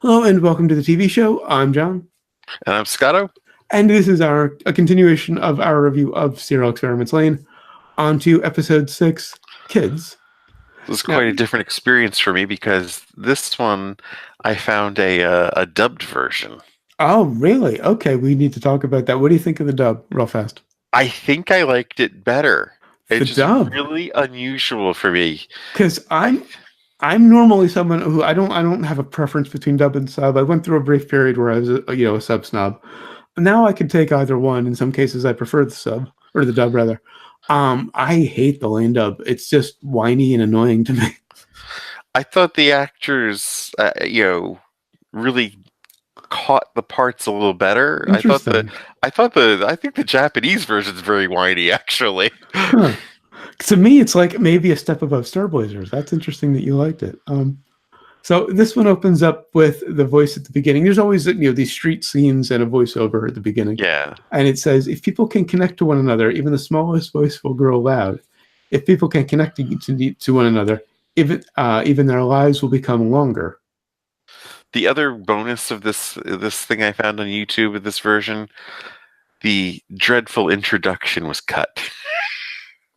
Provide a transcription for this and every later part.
Hello and welcome to the TV show. I'm John. And I'm Scotto. And this is a continuation of our review of Serial Experiments Lain. On to episode 6, Kids. This is quite a different experience for me because this one I found a dubbed version. Oh, really? Okay, we need to talk about that. What do you think of the dub, real fast? I think I liked it better. It's just dub? really unusual for me. Because I'm normally someone who I don't have a preference between dub and sub. I went through a brief period where I was a sub snob. Now I can take either one. In some cases, I prefer the sub or the dub rather. I hate the Lain dub. It's just whiny and annoying to me. I thought the actors, really caught the parts a little better. I think the Japanese version is very whiny, actually. Huh. To me, it's like maybe a step above Starblazers. That's interesting that you liked it. So this one opens up with the voice at the beginning. There's always these street scenes and a voiceover at the beginning. Yeah. And it says, if people can connect to one another, even the smallest voice will grow loud. If people can connect to one another, even their lives will become longer. The other bonus of this thing I found on YouTube with this version, the dreadful introduction was cut.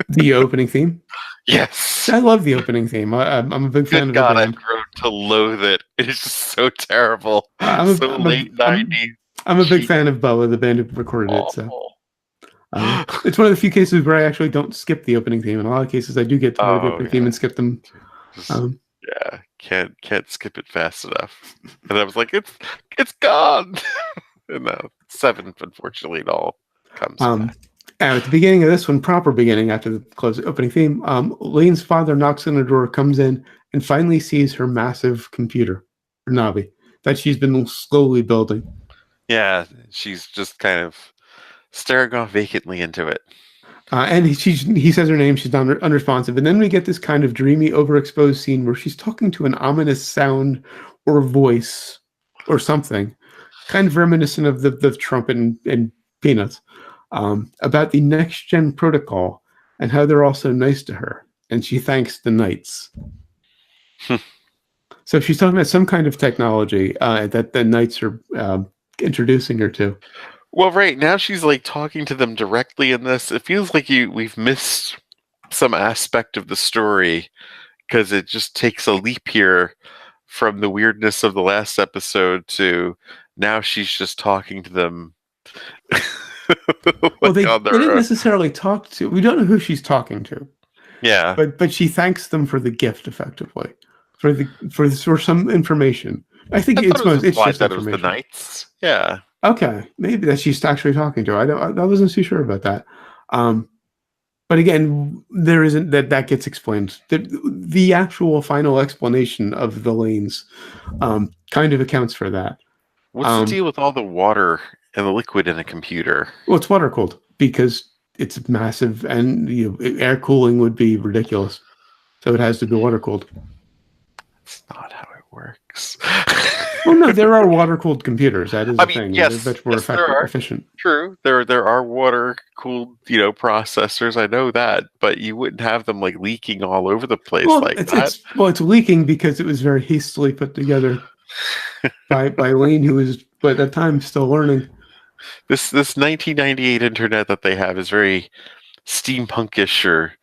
The opening theme? Yes. I love the opening theme. I'm a big fan of God, the I've grown to loathe it. It's just so terrible. Late 90s. I'm a big fan of Bella, the band who recorded it. So it's one of the few cases where I actually don't skip the opening theme. In a lot of cases, I do get to the opening theme and skip them. Can't skip it fast enough. And I was like, it's gone. And 7, unfortunately, it all comes back. And at the beginning of this one, proper beginning after the opening theme, Lain's father knocks on the door, comes in, and finally sees her massive computer, or Navi, that she's been slowly building. Yeah, she's just kind of staring off vacantly into it. And he says her name, she's unresponsive. And then we get this kind of dreamy, overexposed scene where she's talking to an ominous sound or voice or something, kind of reminiscent of the trumpet and Peanuts. About the next-gen protocol and how they're all so nice to her. And she thanks the Knights. So she's talking about some kind of technology that the Knights are introducing her to. Well, right now she's like talking to them directly in this. It feels like we've missed some aspect of the story because it just takes a leap here from the weirdness of the last episode to now she's just talking to them. Well, they didn't necessarily talk to. We don't know who she's talking to. Yeah, but she thanks them for the gift, effectively, for some information. I think it's just that it was the Knights. Yeah. Okay, maybe that she's actually talking to. I wasn't too sure about that. But again, there isn't that gets explained. The actual final explanation of the lanes kind of accounts for that. What's the deal with all the water and the liquid in a computer? Well, it's water cooled because it's massive, and air cooling would be ridiculous. So it has to be water cooled. That's not how it works. Well, no, there are water cooled computers. That is the thing. Yes, they're much more efficient. True, there are water cooled, processors. I know that, but you wouldn't have them like leaking all over the place that. It's leaking because it was very hastily put together by Lain, who was at that time still learning. This 1998 internet that they have is very steampunkish or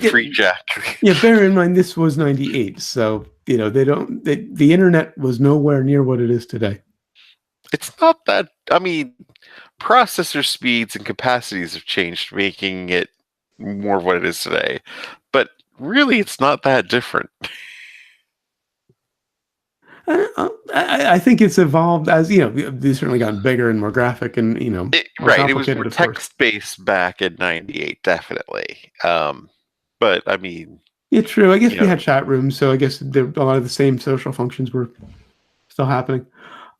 free jack. Yeah, bear in mind this was 98, so the internet was nowhere near what it is today. It's not that. I mean, processor speeds and capacities have changed, making it more of what it is today. But really, it's not that different. I think it's evolved as they've certainly gotten bigger and more graphic and right. It was more text based back in '98, definitely. But I mean, yeah, true. I guess we had chat rooms, so I guess a lot of the same social functions were still happening.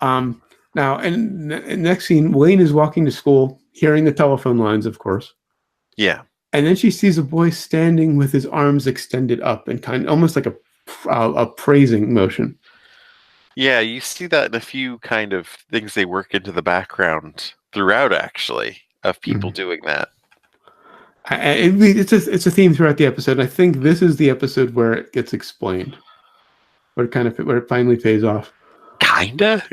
Now, and next scene, Lain is walking to school, hearing the telephone lines, of course. Yeah, and then she sees a boy standing with his arms extended up and kind of almost like a praising motion. Yeah, you see that in a few kind of things they work into the background throughout, actually, of people doing that. It's a theme throughout the episode. I think this is the episode where it gets explained, where it finally pays off. Kinda.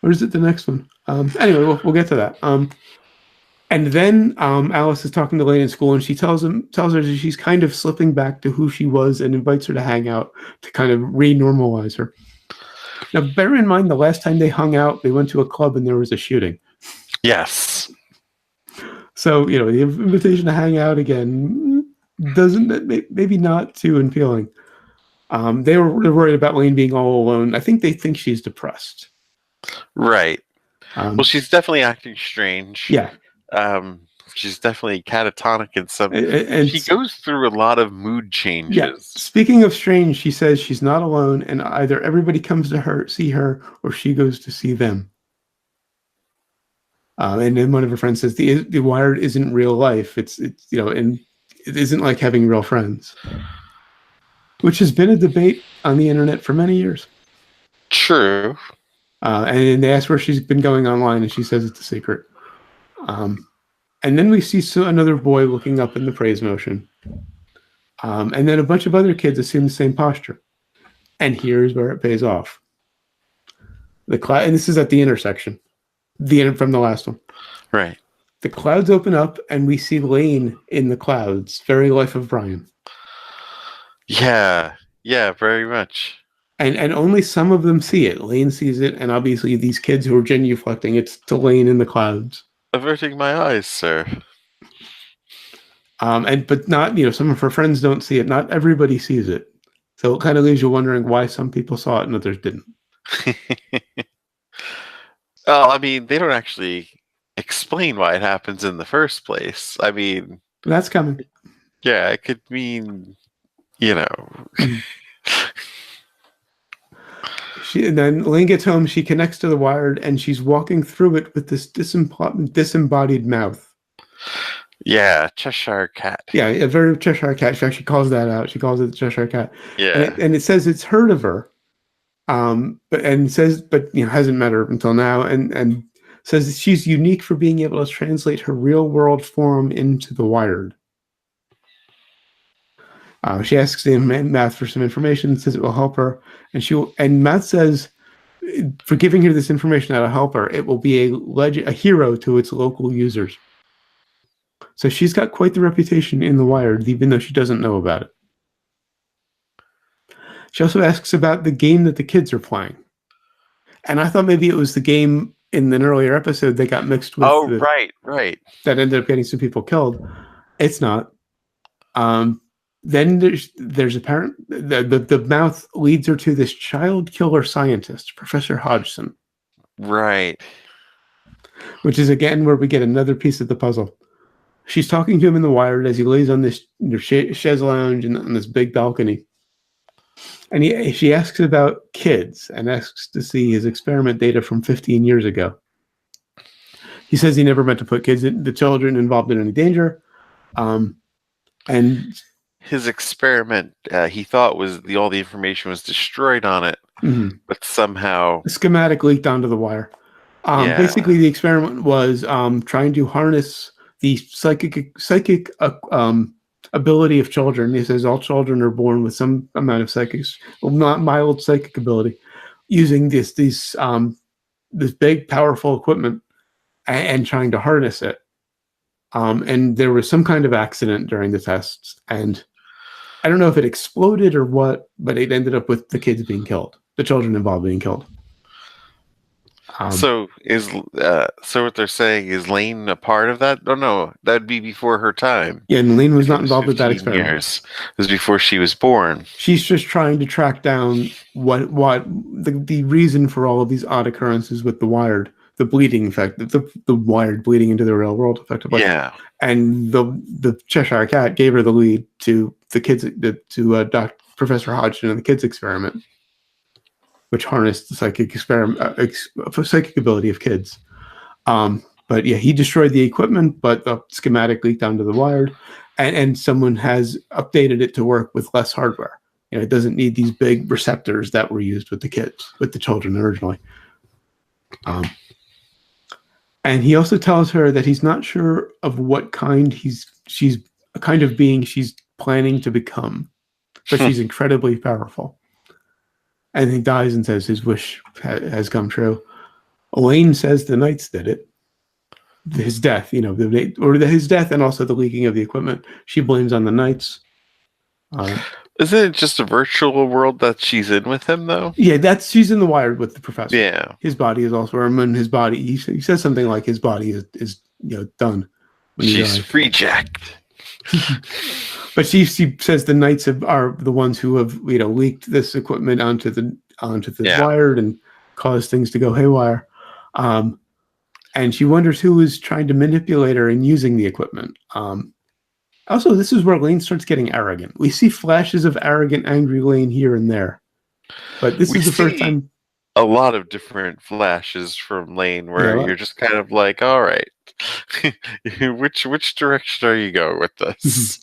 Or is it the next one? Anyway, we'll get to that. And then Alice is talking to Lane in school, and she tells her that she's kind of slipping back to who she was, and invites her to hang out to kind of re-normalize her. Now, bear in mind, the last time they hung out, they went to a club and there was a shooting. Yes. So, the invitation to hang out again doesn't, maybe not too appealing. They were worried about Lane being all alone. I think they think she's depressed. Right. Well, she's definitely acting strange. Yeah. She's definitely catatonic in some. And she goes through a lot of mood changes. Yeah. Speaking of strange, she says she's not alone, and either everybody comes to see her, or she goes to see them. And then one of her friends says the Wired isn't real life. It's and it isn't like having real friends, which has been a debate on the internet for many years. True. And they ask where she's been going online, and she says it's a secret. And then we see another boy looking up in the praise motion. And then a bunch of other kids assume the same posture. And here's where it pays off. And this is at the intersection. From the last one. Right. The clouds open up, and we see Lane in the clouds. Very Life of Brian. Yeah. Yeah, very much. And only some of them see it. Lane sees it, and obviously these kids who are genuflecting, it's to Lane in the clouds. Averting my eyes, sir. But not, some of her friends don't see it. Not everybody sees it. So it kind of leaves you wondering why some people saw it and others didn't. Well, I mean, they don't actually explain why it happens in the first place. I mean, that's coming. Yeah, it could mean, And then Lane gets home, she connects to the Wired, and she's walking through it with this disembodied mouth. Yeah, Cheshire Cat. Yeah, a very Cheshire Cat. In fact, she calls that out. She calls it the Cheshire Cat. Yeah. And it says it's heard of her, but hasn't met her until now, and says that she's unique for being able to translate her real world form into the Wired. She asks the Matt for some information, says it will help her, and Matt says, for giving her this information that'll help her, it will be a hero to its local users. So she's got quite the reputation in the Wired, even though she doesn't know about it. She also asks about the game that the kids are playing, and I thought maybe it was the game in an earlier episode that got mixed with. Oh, right. That ended up getting some people killed. It's not. Then there's apparent the mouth leads her to this child killer scientist, Professor Hodgson. Right. Which is again where we get another piece of the puzzle. She's talking to him in the Wired as he lays on this chaise lounge and on this big balcony. And she asks about kids and asks to see his experiment data from 15 years ago. He says he never meant to put the children involved in any danger. And his experiment, he thought all the information was destroyed on it, but somehow the schematic leaked onto the Wire. Basically, the experiment was trying to harness the psychic ability of children. He says all children are born with some amount of not mild psychic ability, using this big powerful equipment and trying to harness it. And there was some kind of accident during the tests, and I don't know if it exploded or what, but it ended up with the kids being killed, the children involved being killed. So what they're saying is Lane a part of that? Oh no, that'd be before her time. Yeah, and Lane was not involved with that experiment. It was before she was born. She's just trying to track down what the reason for all of these odd occurrences with the Wired, the bleeding effect, the Wired bleeding into the real world, effectively. Yeah. And the Cheshire Cat gave her the lead to the kids, to Professor Hodgson and the kids experiment, which harnessed the psychic ability of kids. But yeah, he destroyed the equipment, but the schematic leaked onto the Wired, and someone has updated it to work with less hardware. It doesn't need these big receptors that were used with the children originally. And he also tells her that he's not sure of what kind she's a kind of being she's planning to become, but she's incredibly powerful. and he dies and says his wish has come true. Elaine says the Knights did it. His death, his death, and also the leaking of the equipment. She blames on the Knights. Isn't it just a virtual world that she's in with him, though? Yeah, she's in the Wired with the professor. Yeah. His body is also, and his body, he says something like his body is done. When she's free-jacked. But she says the Knights are the ones who have leaked this equipment onto the Wired and caused things to go haywire. And she wonders who is trying to manipulate her and using the equipment. Also, this is where Lain starts getting arrogant. We see flashes of arrogant, angry Lain here and there. But this is the first time. A lot of different flashes from Lain where you're just kind of like, all right, which direction are you going with this?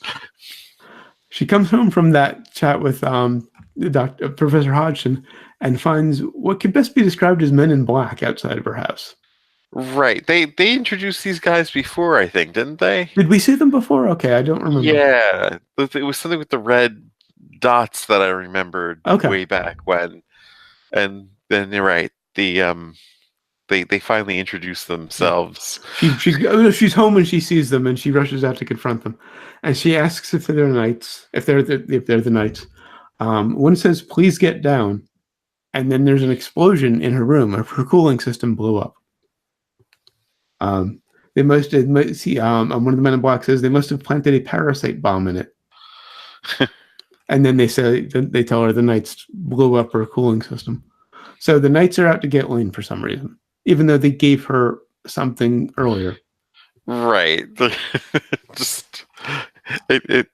She comes home from that chat with Professor Hodgson and finds what could best be described as men in black outside of her house. Right. They introduced these guys before, I think, didn't they? Did we see them before? Okay, I don't remember. Yeah. It was something with the red dots that I remembered way back when. And then you're right. They finally introduced themselves. She's home and she sees them and she rushes out to confront them. And she asks if they're Knights, if they're the Knights. One says, "Please get down." And then there's an explosion in her room. Her cooling system blew up. They must see. One of the men in black says they must have planted a parasite bomb in it. And then they tell her the Knights blew up her cooling system. So the Knights are out to get Lain for some reason, even though they gave her something earlier. Right. Just it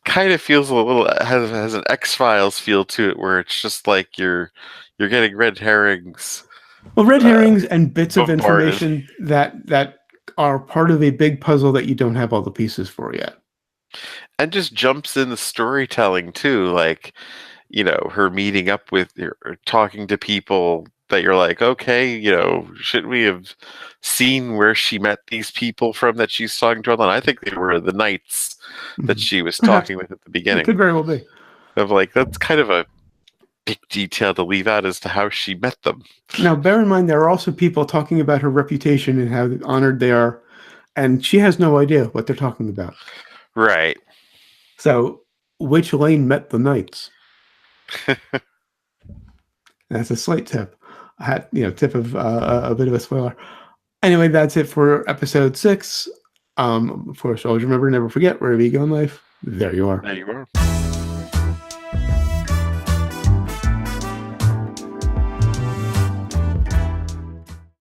kind of feels a little has an X-Files feel to it, where it's just like you're getting red herrings. Well, red herrings and bits of information that are part of a big puzzle that you don't have all the pieces for yet. And just jumps in the storytelling too, like, her meeting up with or talking to people that you're like, okay, should we have seen where she met these people from that she's talking to online? I think they were the Knights that she was talking with at the beginning. It could very well be. Of like, that's kind of a big detail to leave out as to how she met them. Now, bear in mind, there are also people talking about her reputation and how honored they are, and she has no idea what they're talking about. Right. So, which Lain met the Knights? That's a slight tip. Tip of a bit of a spoiler. Anyway, that's it for episode 6. Of course, always remember, never forget, wherever you go in life, there you are. There you are.